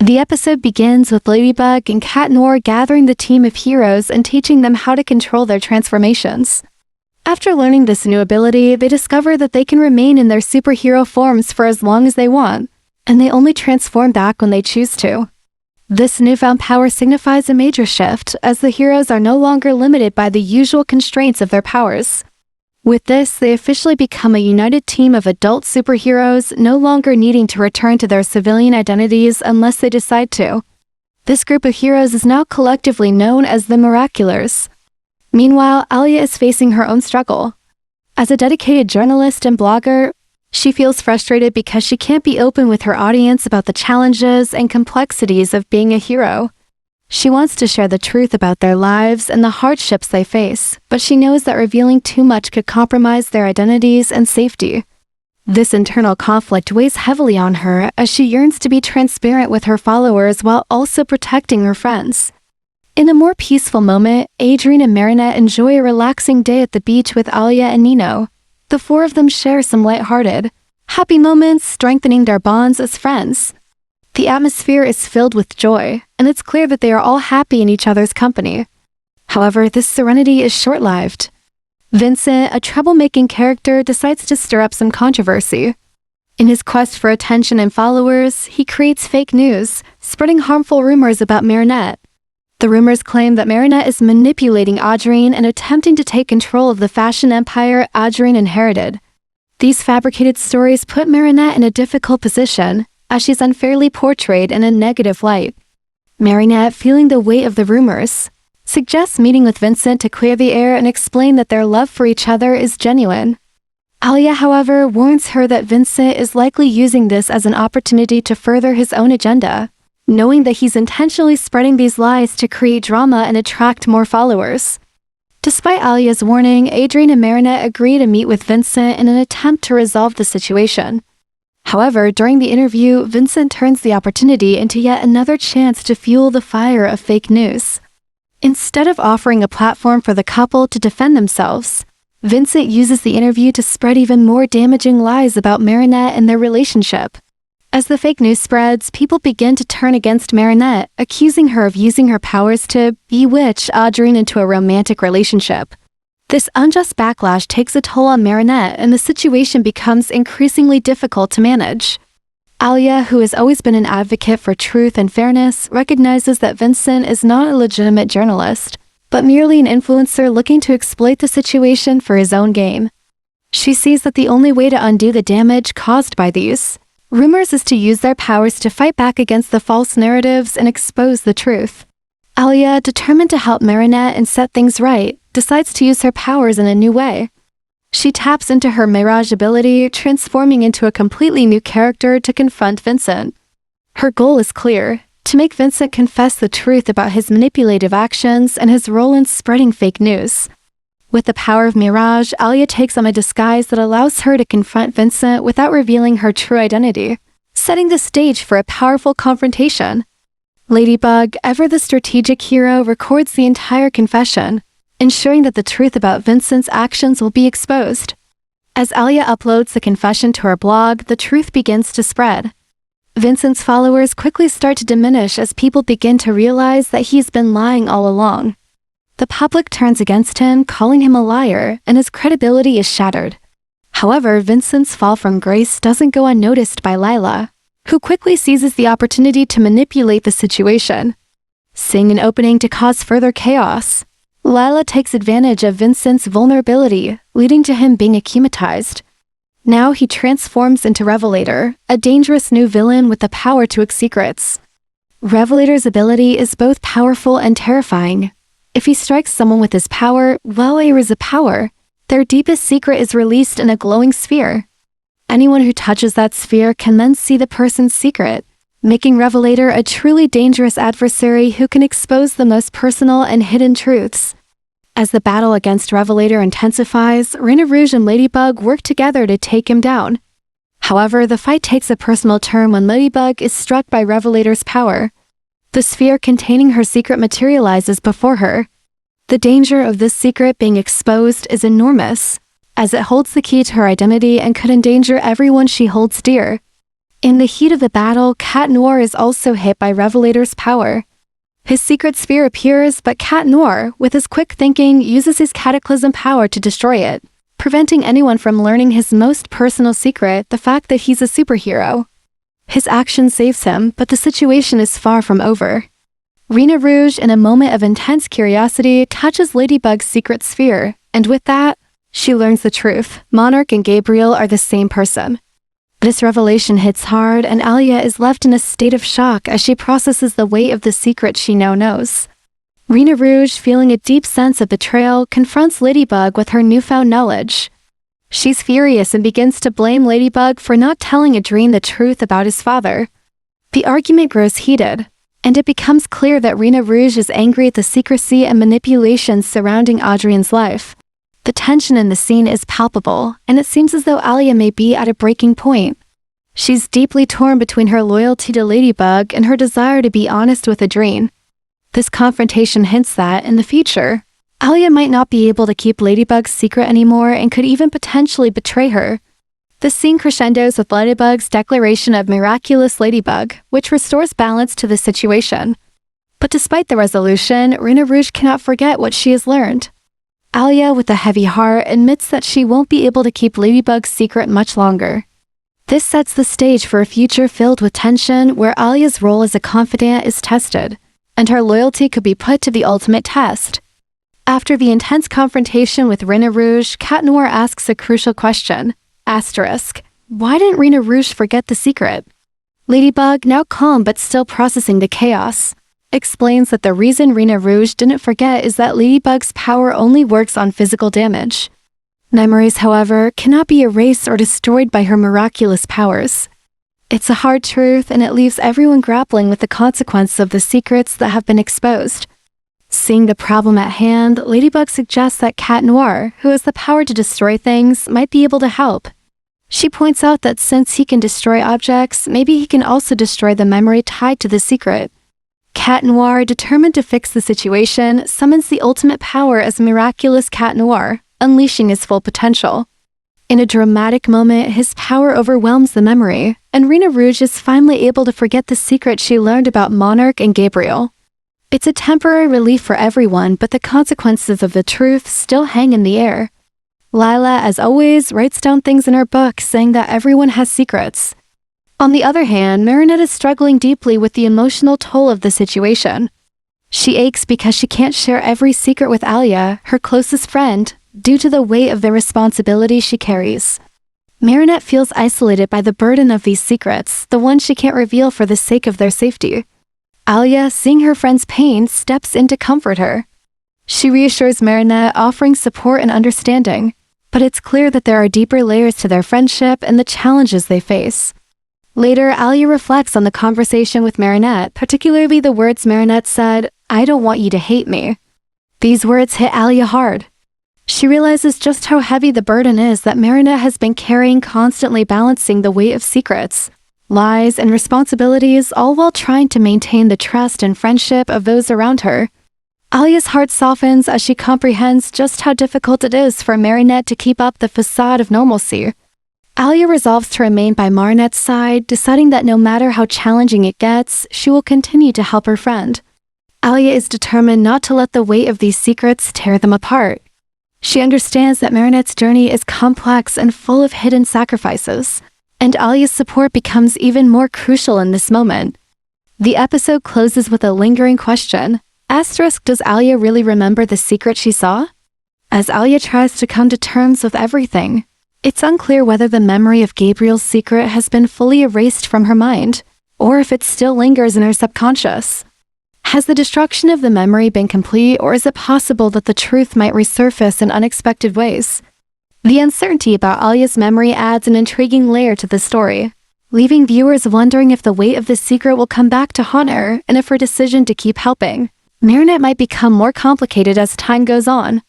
The episode begins with Ladybug and Catnoir gathering the team of heroes and teaching them how to control their transformations. After learning this new ability, they discover that they can remain in their superhero forms for as long as they want, and they only transform back when they choose to. This newfound power signifies a major shift, as the heroes are no longer limited by the usual constraints of their powers. With this, they officially become a united team of adult superheroes, no longer needing to return to their civilian identities unless they decide to. This group of heroes is now collectively known as the Miraculars. Meanwhile, Alya is facing her own struggle. As a dedicated journalist and blogger, she feels frustrated because she can't be open with her audience about the challenges and complexities of being a hero. She wants to share the truth about their lives and the hardships they face, but she knows that revealing too much could compromise their identities and safety. This internal conflict weighs heavily on her as she yearns to be transparent with her followers while also protecting her friends. In a more peaceful moment, Adrien and Marinette enjoy a relaxing day at the beach with Alya and Nino. The four of them share some lighthearted, happy moments, strengthening their bonds as friends. The atmosphere is filled with joy, and it's clear that they are all happy in each other's company. However, this serenity is short-lived. Vincent, a troublemaking character, decides to stir up some controversy. In his quest for attention and followers, he creates fake news, spreading harmful rumors about Marinette. The rumors claim that Marinette is manipulating Adrien and attempting to take control of the fashion empire Adrien inherited. These fabricated stories put Marinette in a difficult position, as she's unfairly portrayed in a negative light. Marinette, feeling the weight of the rumors, suggests meeting with Vincent to clear the air and explain that their love for each other is genuine. Alya, however, warns her that Vincent is likely using this as an opportunity to further his own agenda, knowing that he's intentionally spreading these lies to create drama and attract more followers. Despite Alya's warning, Adrien and Marinette agree to meet with Vincent in an attempt to resolve the situation. However, during the interview, Vincent turns the opportunity into yet another chance to fuel the fire of fake news. Instead of offering a platform for the couple to defend themselves, Vincent uses the interview to spread even more damaging lies about Marinette and their relationship. As the fake news spreads, people begin to turn against Marinette, accusing her of using her powers to bewitch Adrien into a romantic relationship. This unjust backlash takes a toll on Marinette, and the situation becomes increasingly difficult to manage. Alya, who has always been an advocate for truth and fairness, recognizes that Vincent is not a legitimate journalist, but merely an influencer looking to exploit the situation for his own gain. She sees that the only way to undo the damage caused by these rumors is to use their powers to fight back against the false narratives and expose the truth. Alya, determined to help Marinette and set things right, decides to use her powers in a new way. She taps into her Mirage ability, transforming into a completely new character to confront Vincent. Her goal is clear: to make Vincent confess the truth about his manipulative actions and his role in spreading fake news. With the power of Mirage, Alya takes on a disguise that allows her to confront Vincent without revealing her true identity, setting the stage for a powerful confrontation. Ladybug, ever the strategic hero, records the entire confession, ensuring that the truth about Vincent's actions will be exposed. As Alya uploads the confession to her blog, the truth begins to spread. Vincent's followers quickly start to diminish as people begin to realize that he's been lying all along. The public turns against him, calling him a liar, and his credibility is shattered. However, Vincent's fall from grace doesn't go unnoticed by Lila, who quickly seizes the opportunity to manipulate the situation. Seeing an opening to cause further chaos, Lila takes advantage of Vincent's vulnerability, leading to him being akumatized. Now he transforms into Revelator, a dangerous new villain with the power to leak secrets. Revelator's ability is both powerful and terrifying. If he strikes someone with his power, well, there is a power. Their deepest secret is released in a glowing sphere. Anyone who touches that sphere can then see the person's secret, making Revelator a truly dangerous adversary who can expose the most personal and hidden truths. As the battle against Revelator intensifies, Reina Rouge and Ladybug work together to take him down. However, the fight takes a personal turn when Ladybug is struck by Revelator's power. The sphere containing her secret materializes before her. The danger of this secret being exposed is enormous, as it holds the key to her identity and could endanger everyone she holds dear. In the heat of the battle, Catnoir is also hit by Revelator's power. His secret sphere appears, but Catnoir, with his quick thinking, uses his cataclysm power to destroy it, preventing anyone from learning his most personal secret, the fact that he's a superhero. His action saves him, but the situation is far from over. Rena Rouge, in a moment of intense curiosity, touches Ladybug's secret sphere, and with that, she learns the truth. Monarch and Gabriel are the same person. This revelation hits hard, and Alya is left in a state of shock as she processes the weight of the secret she now knows. Rena Rouge, feeling a deep sense of betrayal, confronts Ladybug with her newfound knowledge. She's furious and begins to blame Ladybug for not telling Adrien the truth about his father. The argument grows heated, and it becomes clear that Rena Rouge is angry at the secrecy and manipulations surrounding Adrien's life. The tension in the scene is palpable, and it seems as though Alya may be at a breaking point. She's deeply torn between her loyalty to Ladybug and her desire to be honest with Adrien. This confrontation hints that, in the future, Alya might not be able to keep Ladybug's secret anymore and could even potentially betray her. The scene crescendos with Ladybug's declaration of Miraculous Ladybug, which restores balance to the situation. But despite the resolution, Rena Rouge cannot forget what she has learned. Alya, with a heavy heart, admits that she won't be able to keep Ladybug's secret much longer. This sets the stage for a future filled with tension where Alya's role as a confidant is tested, and her loyalty could be put to the ultimate test. After the intense confrontation with Rena Rouge, Catnoir asks a crucial question. Why didn't Rena Rouge forget the secret? Ladybug, now calm but still processing the chaos, explains that the reason Rena Rouge didn't forget is that Ladybug's power only works on physical damage. Memories, however, cannot be erased or destroyed by her miraculous powers. It's a hard truth, and it leaves everyone grappling with the consequences of the secrets that have been exposed. Seeing the problem at hand, Ladybug suggests that Catnoir, who has the power to destroy things, might be able to help. She points out that since he can destroy objects, maybe he can also destroy the memory tied to the secret. Catnoir, determined to fix the situation, summons the ultimate power as Miraculous Catnoir, unleashing his full potential. In a dramatic moment, his power overwhelms the memory, and Rena Rouge is finally able to forget the secret she learned about Monarch and Gabriel. It's a temporary relief for everyone, but the consequences of the truth still hang in the air. Lila, as always, writes down things in her book saying that everyone has secrets. On the other hand, Marinette is struggling deeply with the emotional toll of the situation. She aches because she can't share every secret with Alya, her closest friend, due to the weight of the responsibility she carries. Marinette feels isolated by the burden of these secrets, the ones she can't reveal for the sake of their safety. Alya, seeing her friend's pain, steps in to comfort her. She reassures Marinette, offering support and understanding, but it's clear that there are deeper layers to their friendship and the challenges they face. Later, Alya reflects on the conversation with Marinette, particularly the words Marinette said, "I don't want you to hate me." These words hit Alya hard. She realizes just how heavy the burden is that Marinette has been carrying, constantly balancing the weight of secrets, lies, and responsibilities, all while trying to maintain the trust and friendship of those around her. Alya's heart softens as she comprehends just how difficult it is for Marinette to keep up the facade of normalcy. Alya resolves to remain by Marinette's side, deciding that no matter how challenging it gets, she will continue to help her friend. Alya is determined not to let the weight of these secrets tear them apart. She understands that Marinette's journey is complex and full of hidden sacrifices, and Alya's support becomes even more crucial in this moment. The episode closes with a lingering question. Does Alya really remember the secret she saw? As Alya tries to come to terms with everything, it's unclear whether the memory of Gabriel's secret has been fully erased from her mind, or if it still lingers in her subconscious. Has the destruction of the memory been complete, or is it possible that the truth might resurface in unexpected ways? The uncertainty about Alya's memory adds an intriguing layer to the story, leaving viewers wondering if the weight of the secret will come back to haunt her and if her decision to keep helping Marinette might become more complicated as time goes on.